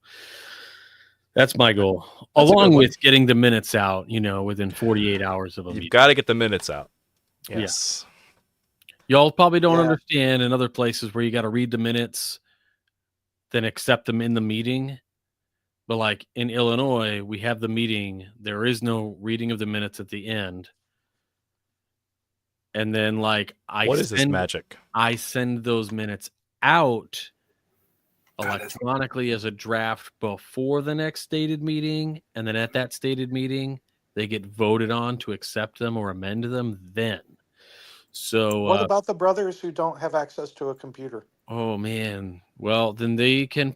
that's my goal, along with getting the minutes out, within 48 hours of a meeting. You've got to get the minutes out. Yes. Y'all probably don't understand in other places where you got to read the minutes, then accept them in the meeting. But like in Illinois, we have the meeting. There is no reading of the minutes at the end. And then what is this magic? I send those minutes out electronically as a draft before the next stated meeting. And then at that stated meeting, they get voted on to accept them or amend them then. So what about the brothers who don't have access to a computer? Oh man. Well, then they can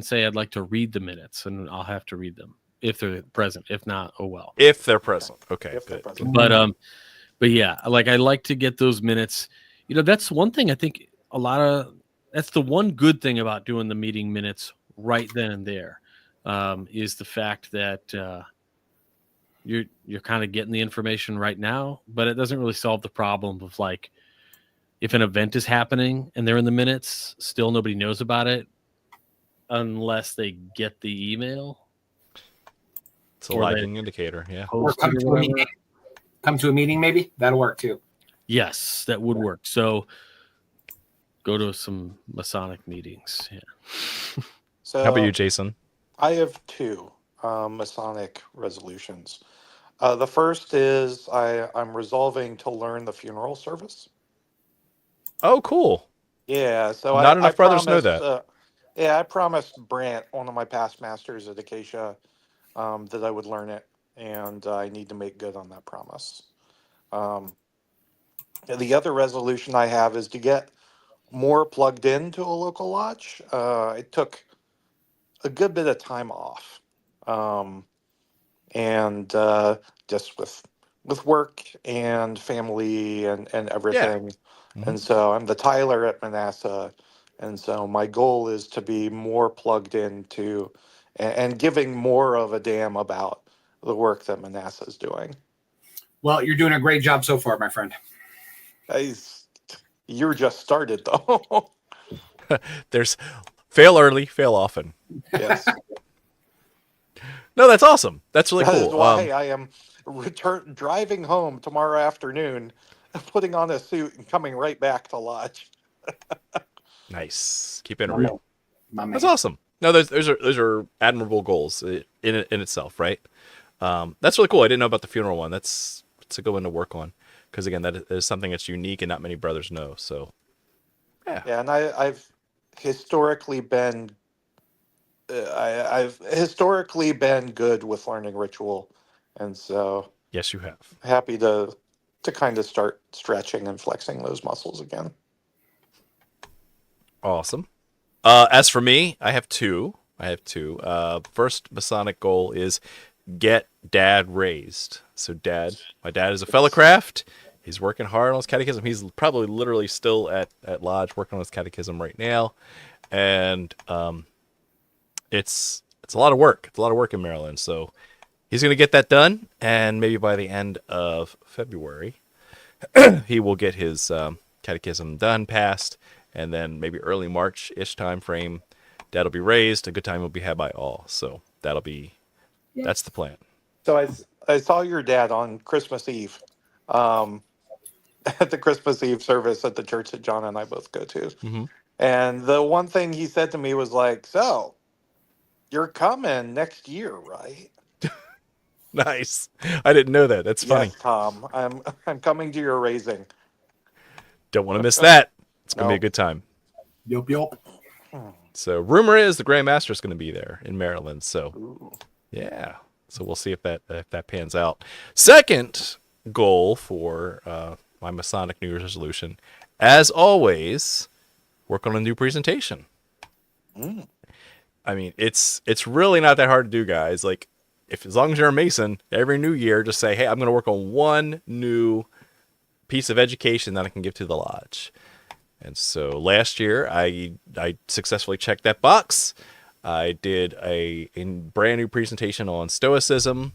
say, I'd like to read the minutes, and I'll have to read them if they're present. If not, oh well. If they're present. Okay. If they're present. But yeah, I like to get those minutes. That's one thing I think that's the one good thing about doing the meeting minutes right then and there, is the fact that you're kind of getting the information right now, but it doesn't really solve the problem of if an event is happening and they're in the minutes, still nobody knows about it unless they get the email. It's a lagging indicator, yeah. Or come to a meeting, maybe that'll work too. Yes, that would work. So go to some Masonic meetings. Yeah. So how about you, Jason? I have two Masonic resolutions. The first is I'm resolving to learn the funeral service. Oh, cool. Yeah. So not enough brothers know that. I promised Brant, one of my past masters at Acacia, that I would learn it, and I need to make good on that promise. The other resolution I have is to get more plugged into a local lodge. It took a good bit of time off, and just with work and family and everything. Yeah. Mm-hmm. And so I'm the Tyler at Manasseh, and so my goal is to be more plugged into and giving more of a damn about the work that Manasseh is doing. Well, you're doing a great job so far, my friend. You're just started, though. There's fail early, fail often. Yes. No, that's awesome. That's really cool. That is why I am driving home tomorrow afternoon, putting on a suit and coming right back to lodge. Nice. Keep it real. That's awesome. No, those are admirable goals in itself, right? That's really cool. I didn't know about the funeral one. It's a good one to work on, because again, that is something that's unique and not many brothers know. So, yeah. Yeah, and I've historically been good with learning ritual, and so yes, you have. Happy to kind of start stretching and flexing those muscles again. Awesome. As for me, I have two. First Masonic goal is get Dad raised. So my dad is a fellow craft. He's working hard on his catechism. He's probably literally still at Lodge working on his catechism right now. And it's a lot of work. It's a lot of work in Maryland. So he's going to get that done. And maybe by the end of February, he will get his catechism done, passed. And then maybe early March-ish time frame, Dad will be raised. A good time will be had by all. So that's the plan. So I saw your dad on Christmas Eve, at the Christmas Eve service at the church that John and I both go to. Mm-hmm. And the one thing he said to me was like, "So, you're coming next year, right?" Nice. I didn't know that. That's funny. Yes, Tom. I'm coming to your raising. Don't want to miss that. It's going to be a No. good time. Yup. So rumor is the Grand Master is going to be there in Maryland. So Ooh. yeah. So we'll see if that pans out. Second goal for my Masonic New Year's resolution, as always, work on a new presentation. Mm. I mean, it's really not that hard to do, guys. Like, as long as you're a Mason, every new year, just say, hey, I'm going to work on one new piece of education that I can give to the lodge. And so last year, I successfully checked that box. I did a brand new presentation on Stoicism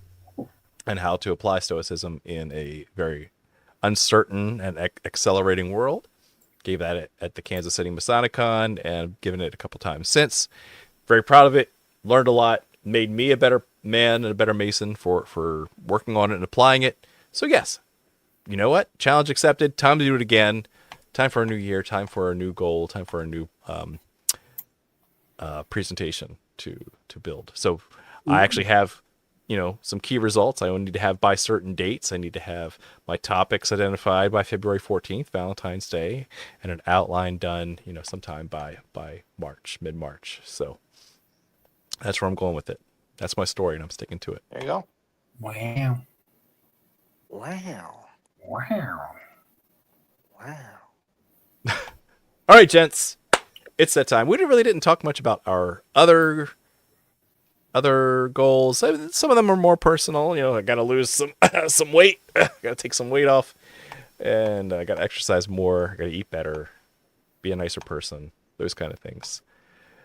and how to apply Stoicism in a very uncertain and accelerating world. Gave that at the Kansas City Masonicon and given it a couple times since. Very proud of it. Learned a lot. Made me a better man and a better Mason for working on it and applying it. So yes, you know what? Challenge accepted. Time to do it again. Time for a new year. Time for a new goal. Time for a new presentation to build. So I actually have, some key results. I only need to have by certain dates. I need to have my topics identified by February 14th, Valentine's Day, and an outline done, sometime by March, mid-March. So that's where I'm going with it. That's my story, and I'm sticking to it. There you go. Wow. Wow. All right, gents. It's that time. We really didn't talk much about our other goals. Some of them are more personal. I got to lose some weight. Got to take some weight off, and I got to exercise more. I got to eat better, be a nicer person. Those kind of things.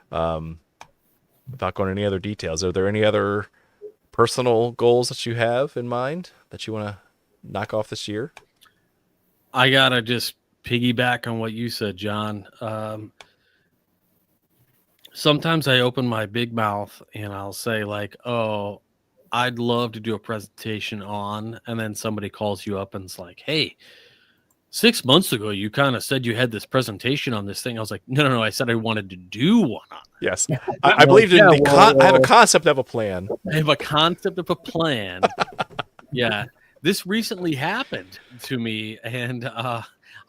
Without going into any other details, are there any other personal goals that you have in mind that you want to knock off this year? I gotta just piggyback on what you said, John. Sometimes I open my big mouth and I'll say like, "Oh, I'd love to do a presentation on," and then somebody calls you up and it's like, "Hey, 6 months ago you kind of said you had this presentation on this thing." I was like, "No, I said I wanted to do one on it." Yes, I believe in I have a concept of a plan. I have a concept of a plan. Yeah, this recently happened to me, and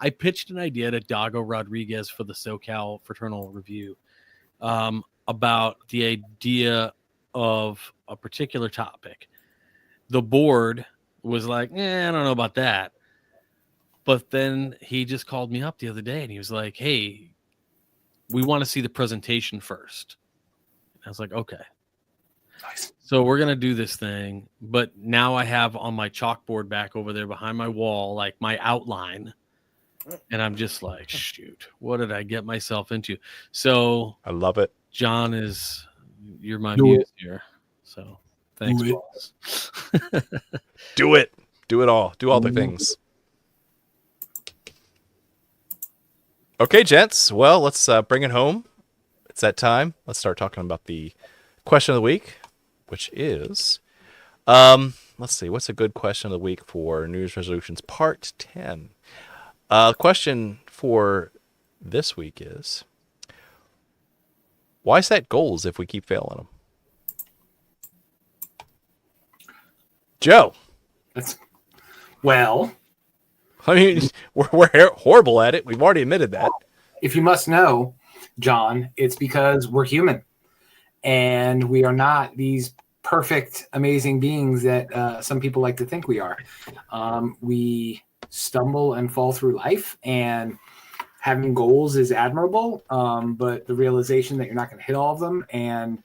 I pitched an idea to Dago Rodriguez for the SoCal Fraternal Review about the idea of a particular topic. The board was like, I don't know about that. But then he just called me up the other day and he was like, "Hey, we want to see the presentation first." And I was like, "Okay." Nice. So we're going to do this thing. But now I have on my chalkboard back over there behind my wall, like my outline. And I'm just like, shoot, what did I get myself into? So I love it. John, you're my Do muse here. So thanks, Do it. boss. Do it. Do it all. Do all the things. Okay, gents. Well, let's bring it home. It's that time. Let's start talking about the question of the week, which is, let's see, what's a good question of the week for New Year's resolutions, part 10. Question for this week is, why set goals if we keep failing them? Joe. Well, I mean, we're horrible at it. We've already admitted that. if you must know, John, it's because we're human and we are not these perfect, amazing beings that some people like to think we are. We stumble and fall through life, and having goals is admirable, but the realization that you're not going to hit all of them and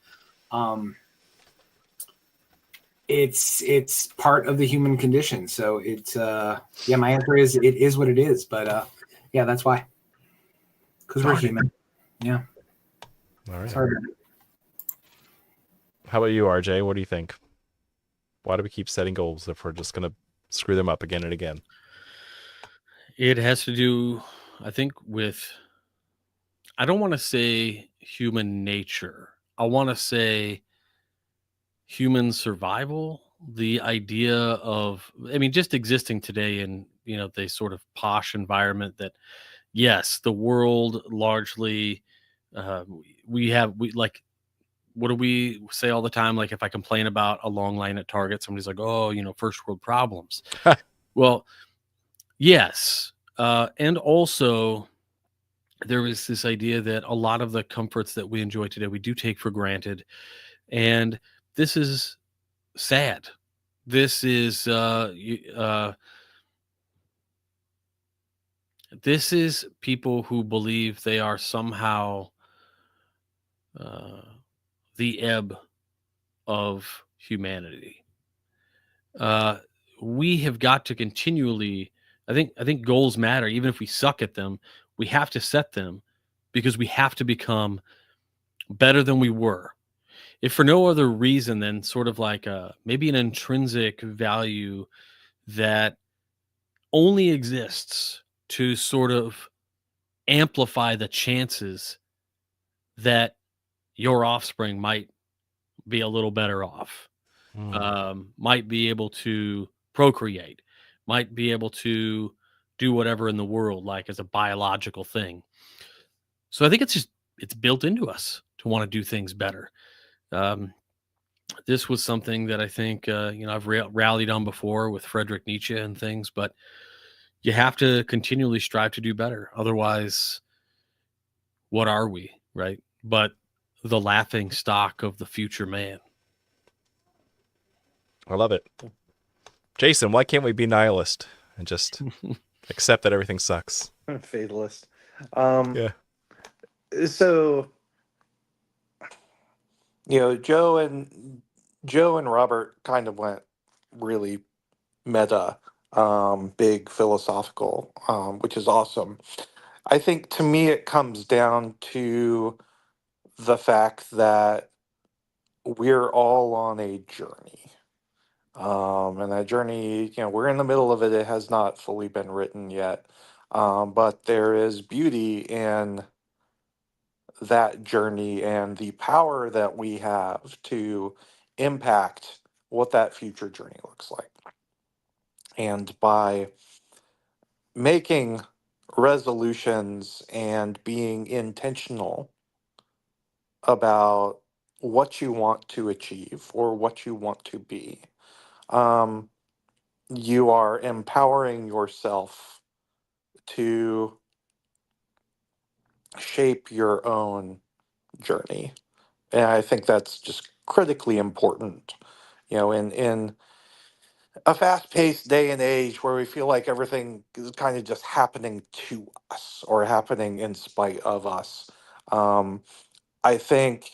It's part of the human condition. So it's yeah, my answer is it is what it is. But yeah, that's why. Because we're human. Yeah. All right. It's hard. How about you, RJ? What do you think? Why do we keep setting goals if we're just going to screw them up again and again? It has to do, I think, with, I don't want to say human nature. I want to say human survival. The idea of, I mean, just existing today in, the sort of posh environment that, yes, the world largely, we like, what do we say all the time? Like, if I complain about a long line at Target, somebody's like, oh, first world problems. Well, yes. And also, there is this idea that a lot of the comforts that we enjoy today, we do take for granted. And this is sad. This is, this is people who believe they are somehow uh, the ebb of humanity. We have got to continually, I think goals matter. Even if we suck at them, we have to set them because we have to become better than we were. If for no other reason than sort of like maybe an intrinsic value that only exists to sort of amplify the chances that your offspring might be a little better off, might be able to procreate, might be able to do whatever in the world, like as a biological thing. So I think it's built into us to want to do things better. Um, this was something that I think, I've rallied on before with Friedrich Nietzsche and things, but you have to continually strive to do better. Otherwise, what are we, right? But the laughing stock of the future man. I love it. Jason, why can't we be nihilist and just accept that everything sucks? Fatalist. Yeah. So, Joe and Robert kind of went really meta, big philosophical, which is awesome. I think to me it comes down to the fact that we're all on a journey. And that journey, we're in the middle of it. It has not fully been written yet. But there is beauty in that journey and the power that we have to impact what that future journey looks like. And by making resolutions and being intentional about what you want to achieve or what you want to be, um, you are empowering yourself to shape your own journey. And I think that's just critically important, in a fast-paced day and age where we feel like everything is kind of just happening to us or happening in spite of us. Um, I think,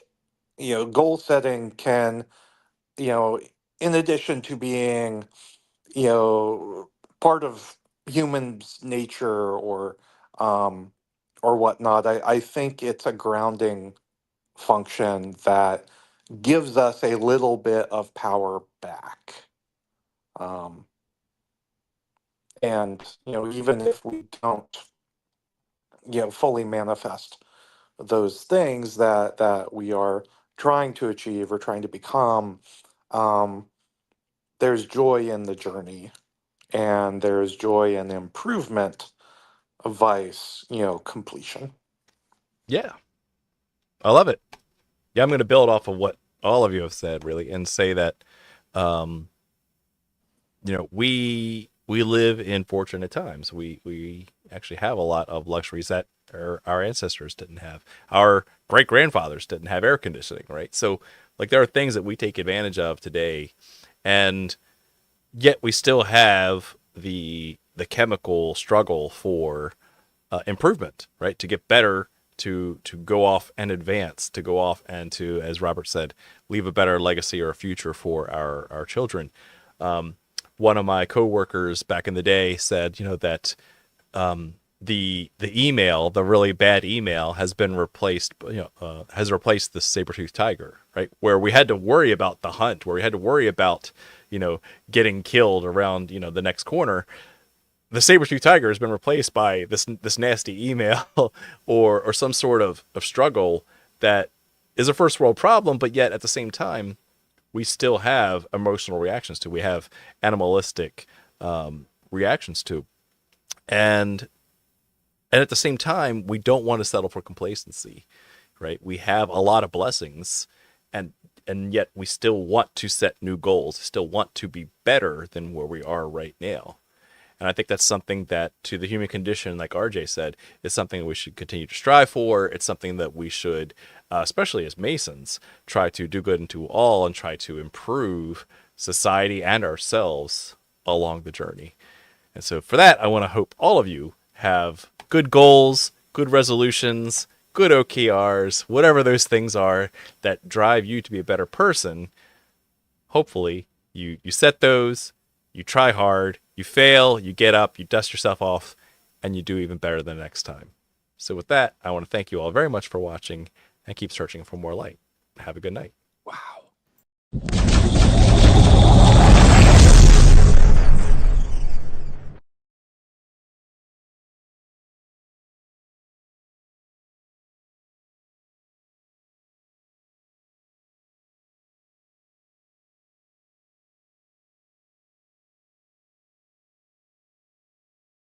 goal setting can, you know, in addition to being, you know, part of humans' nature um, or whatnot, I think it's a grounding function that gives us a little bit of power back. Um, and even if we don't fully manifest those things that we are trying to achieve or trying to become, um, there's joy in the journey and there's joy in improvement, vice completion. Yeah. I love it. Yeah, I'm going to build off of what all of you have said, really, and say that, um, we live in fortunate times. We actually have a lot of luxuries that our ancestors didn't have. Our great grandfathers didn't have air conditioning, right? So, like, there are things that we take advantage of today, and yet we still have the chemical struggle for improvement, right? To get better, to go off and advance, to go off and to, as Robert said, leave a better legacy or a future for our children. One of my coworkers back in the day said, that the email, the really bad email, has been replaced, has replaced the saber-toothed tiger, right? Where we had to worry about the hunt, where we had to worry about, getting killed around, the next corner. The saber-toothed tiger has been replaced by this nasty email or some sort of struggle that is a first world problem, but yet at the same time, we still have emotional reactions to. We have animalistic reactions to. And at the same time, we don't want to settle for complacency, right? We have a lot of blessings, and yet we still want to set new goals, still want to be better than where we are right now. And I think that's something that, to the human condition, like RJ said, is something we should continue to strive for. It's something that we should, especially as Masons, try to do good unto all and try to improve society and ourselves along the journey. And so for that, I want to hope all of you have good goals, good resolutions, good OKRs, whatever those things are that drive you to be a better person. Hopefully you set those, you try hard, you fail, you get up, you dust yourself off, and you do even better the next time. So with that, I want to thank you all very much for watching and keep searching for more light. Have a good night.